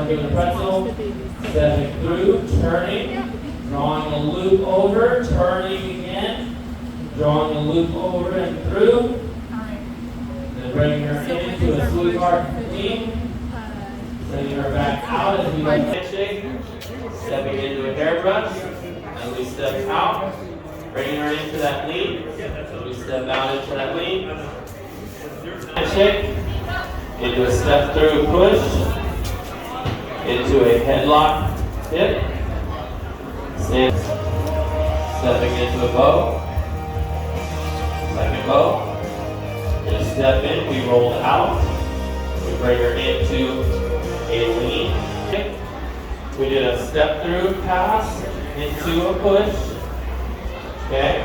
doing the pretzel, stepping through, turning, drawing a loop over, turning again, drawing a loop over and through, then bringing her into a sweetheart lean, sending her back out as we go handshake, stepping into a hairbrush, as we step out, bringing her into that lean, as we step out into that lean, handshake, into a step through push, into a headlock dip, stepping into a bow, second bow, we're going to step in, we roll out, we bring her into a lean, we did a step through pass, into a push, okay,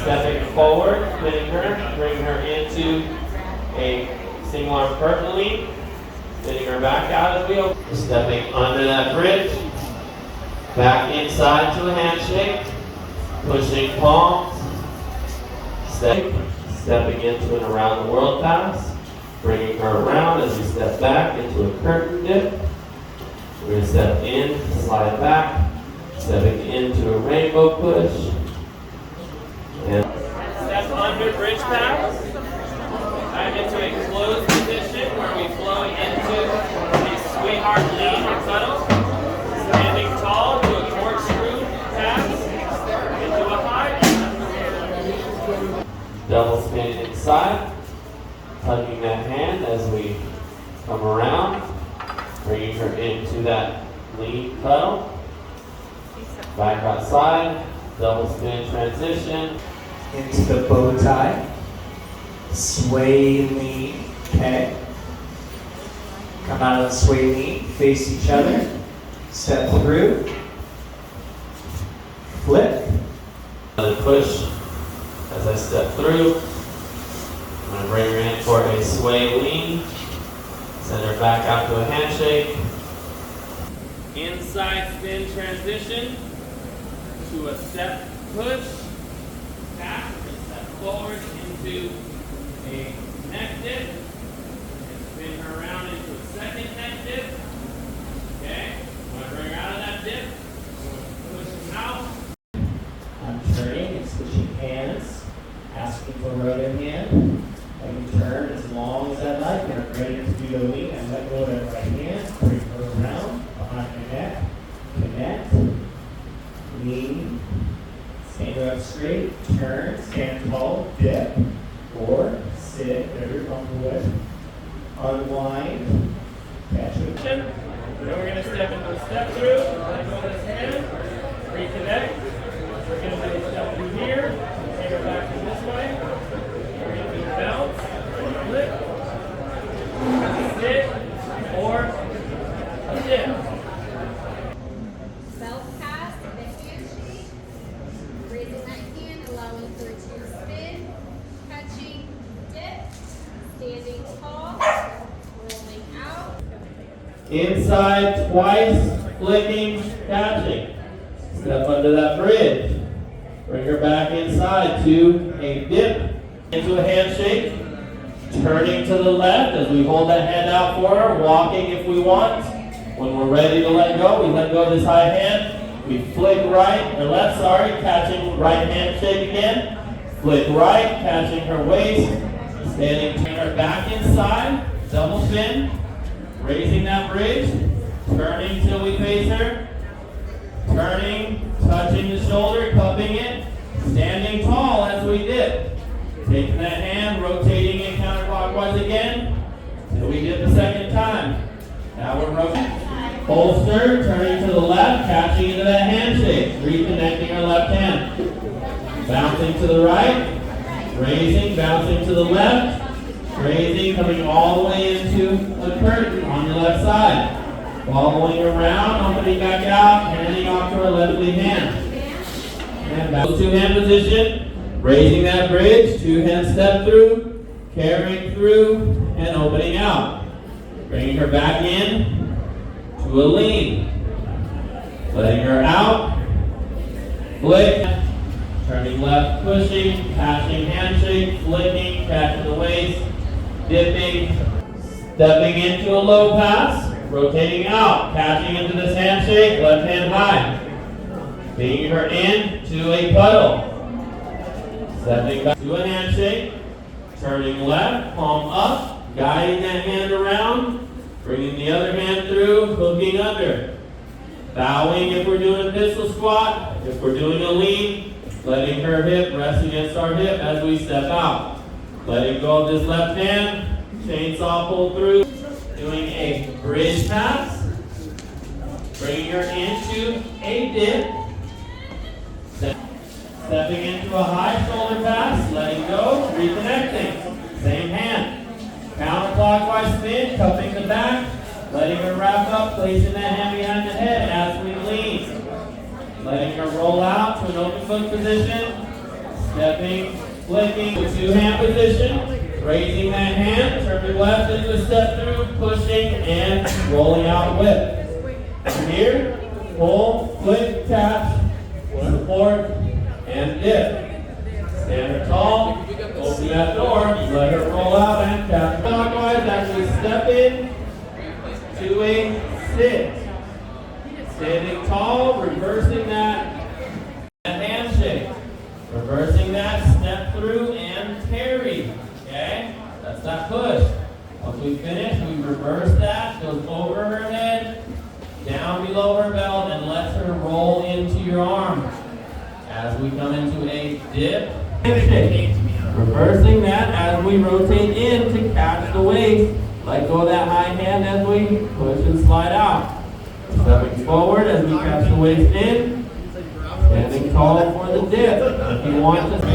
stepping forward, spinning her, bring her into a single arm curtain lean, spinning her back out as we open, stepping under that bridge, back inside to a handshake, pushing palms, stepping into an around the world pass, bringing her around as we step back into a curtain dip. We're going to step in, slide back, stepping into a rainbow push, and step under bridge pass, back into a closed position where we flow into a sweetheart lean or cuddle, standing tall to a corkscrew pass, into a high, double spin inside, tugging that hand as we come around, bringing her into that lean cuddle, back outside, double spin transition, into the bow tie, sway lean, okay. Come out of the sway lean, face each other, step through, flip. And push as I step through. I'm going to bring her in for a sway lean, send her back out to a handshake. Inside spin transition to a step push, back, and step forward into a neck dip, and spin her around into a second neck dip. Okay, I'm going to bring her out of that dip, push out. I'm turning and switching hands, asking for a right hand. I can turn as long as I like, and I'm ready to do the lean. I let go of that right hand, bring her around, behind the neck, connect, lean, stand her up straight, turn, stand tall, dip, or sit, whatever you're comfortable with, unwind, catch it. Then we're going to step into a step through, let go of this hand, reconnect. We're going to do a step through here, take her back to this way. We're going to do bounce, flip, sit, or a dip. Belt pass, the handshake, raising that hand, allowing her to spin, catching, dip, standing tall, rolling out. Inside twice, flicking, catching. Step under that bridge. Bring her back inside to a dip, into a handshake. Turning to the left as we hold that hand out for her, walking if we want. When we're ready to let go, we let go of this high hand. We flick right, or left, sorry, catching right handshake again. Flick right, catching her waist. Standing, turn her back inside, double spin. Raising that bridge, turning till we face her. Turning, touching the shoulder, cupping it. Standing tall as we dip. Taking that hand, rotating it counterclockwise again, till we dip the second time. Now we're rotating. Holster, turning to the left, catching into that handshake, reconnecting our left hand. Bouncing to the right, raising, bouncing to the left, raising, coming all the way into a curtain on your left side. Following around, opening back out, handing off to our left lead hand. And back to two-hand position, raising that bridge, two-hand step through, carrying through, and opening out. Bringing her back in to a lean. Letting her out, flick, turning left, pushing, catching handshake, flicking, catching the waist, dipping, stepping into a low pass, rotating out, catching into this handshake, left hand high. Taking her in to a puddle. Stepping back to a handshake, turning left, palm up, guiding that hand around, bringing the other hand through, hooking under. Bowing if we're doing a pistol squat, if we're doing a lean, letting her hip rest against our hip as we step out. Letting go of this left hand, chainsaw pull through, doing a bridge pass, bringing her into a dip, stepping into a high shoulder pass, letting go, reconnecting, same hand, counterclockwise spin, cupping the back, letting her wrap up, placing that hand behind the head as we lean. Letting her roll out to an open foot position. Stepping, flicking to two-hand position. Raising that hand, turning left into a step through, pushing and rolling out whip. From here, pull, flick, catch, support, and dip. Stand her tall, open that door, let her roll out and catch clockwise as we step in to a sit. Standing tall, reversing that handshake. Reversing that, step through and carry. Okay? That's that push. Once we finish, we reverse that, goes over her head, down below her belt, and lets her roll into your arm. As we come into a dip, handshake. Reversing that as we rotate in to catch the waist. Let go of that high hand as we push and slide out. Stepping forward as we catch the waist in. Standing tall for the dip. If you want to.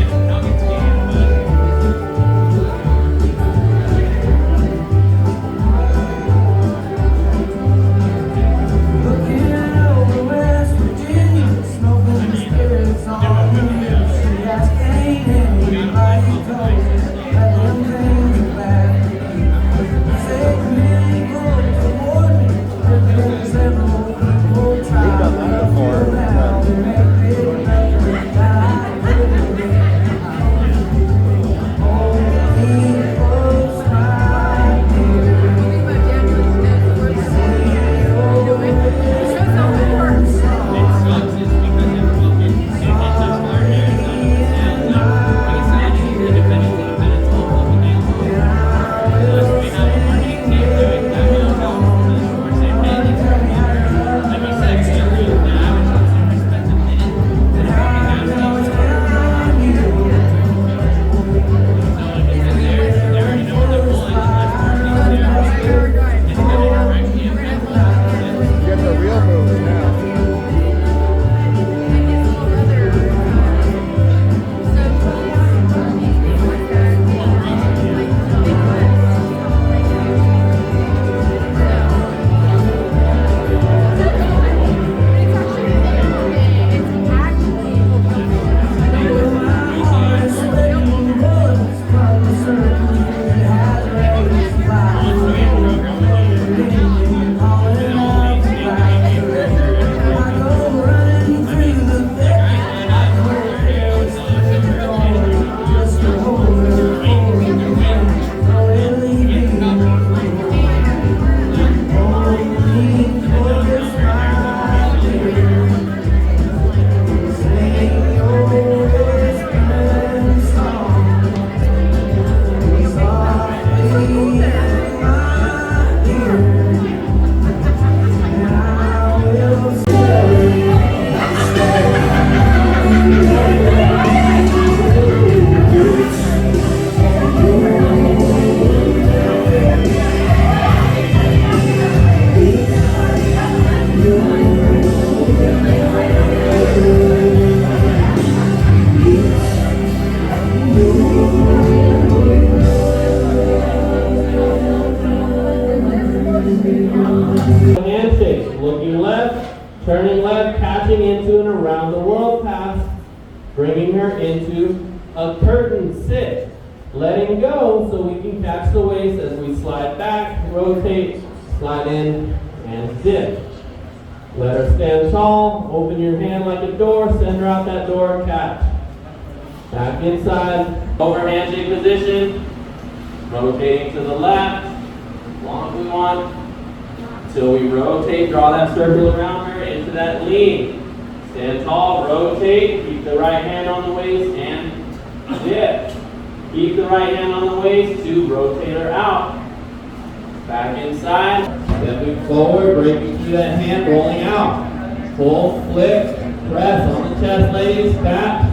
Handshake, looking left, turning left, catching into an around the world pass, bringing her into a curtain sit, letting go so we can catch the waist as we slide back, rotate, slide in, and dip. Let her stand tall, open your hand like a door, send her out that door, catch. Back inside, over handshake position, rotating to the left, as long as we want. until we rotate, draw that circle around her into that lean. Stand tall, rotate, keep the right hand on the waist and dip. Keep the right hand on the waist to rotate her out. Back inside, stepping forward, breaking through that hand, rolling out. Pull, flick, press on the chest, ladies, tap.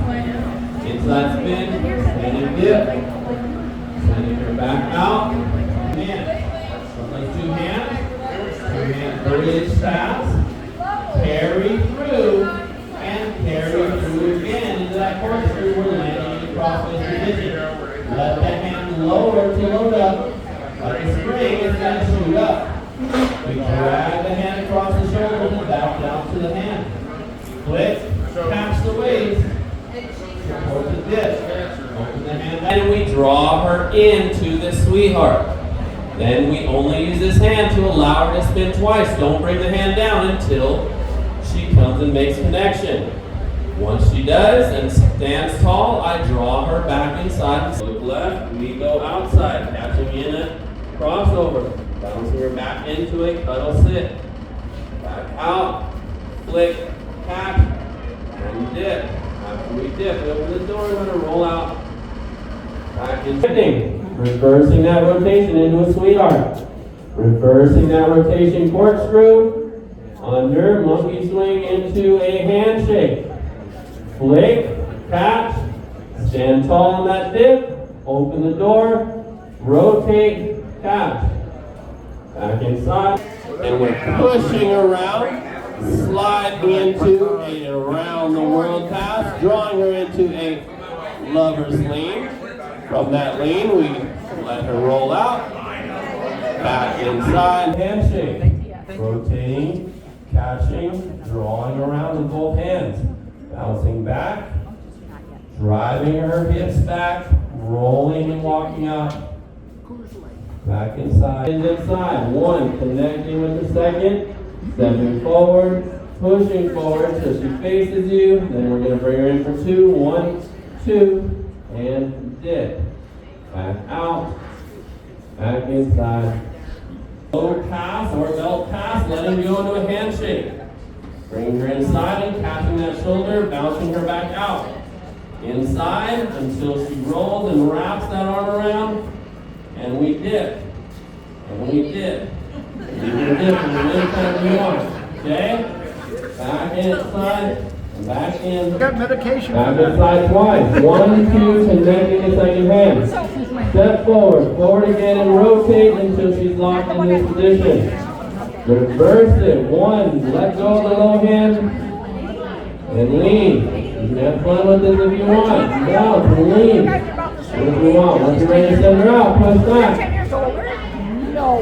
Inside spin, standing dip. Sending her back out. Hand. From those two hands, 30-inch pass. Carry through, and carry through again into that corkscrew. We're landing in crossface position. Let the hand lower to load up. Like a spring, it's going to shoot up. We drag the hand across the shoulders and back down to the hand. Flick, catch the waist. Support the dip. Open the hand and we draw her into the sweetheart. Then we only use this hand to allow her to spin twice. Don't bring the hand down until she comes and makes connection. Once she does and stands tall, I draw her back inside. Look left, we go outside, catching in a crossover. Bouncing her back into a cuddle sit. Back out, flick, catch, and dip. After we dip, open the door, we're going to roll out. Back in. Reversing that rotation into a sweetheart. Reversing that rotation corkscrew. Under, monkey swing into a handshake. Flick, catch, stand tall on that dip. Open the door, rotate, catch. Back inside. And we're pushing around. Sliding into a around the world pass, drawing her into a lover's lean. From that lean, we let her roll out. Back inside, handshake. Rotating, catching, drawing around with both hands. Bouncing back, driving her hips back, rolling and walking out. Back inside, and inside. One, connecting with the second. Stepping forward, pushing forward till she faces you. Then we're going to bring her in for two. 1, 2, and dip. Back out. Back inside. Lower pass or belt pass, letting go into a handshake. Bringing her inside and catching that shoulder, bouncing her back out. Inside until she rolls and wraps that arm around. And we dip. And we dip. You can dip in the anytime you want. Okay? Back inside, and back in. Got medication. Back inside twice. 1, 2, connecting the second hand. Step forward, forward again, and rotate until she's locked in this position. Reverse it. 1, let go of the low hand, and lean. You can have fun with this if you want. Bounce and lean. What do you want? Once you're ready to send her out, push back.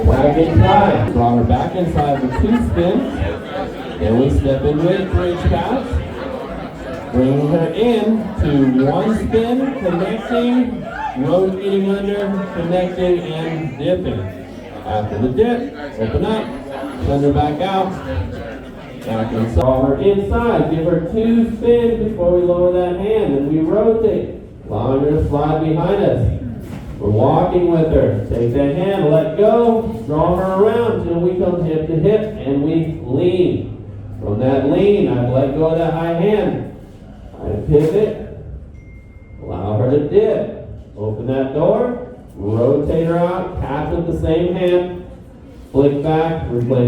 Back inside. Draw her back inside with 2 spins. Then we step into a bridge pass. Bring her in to 1 spin, connecting, rotating under, connecting, and dipping. After the dip, open up, send her back out. Back inside. Draw her inside. Give her 2 spins before we lower that hand, and we rotate. Allowing her to slide behind us. We're walking with her. Take that hand, let go, draw her around until we come hip to hip, and we lean. From that lean, I've let go of that high hand. I pivot, allow her to dip. Open that door, rotate her out, catch with the same hand, flick back, replace.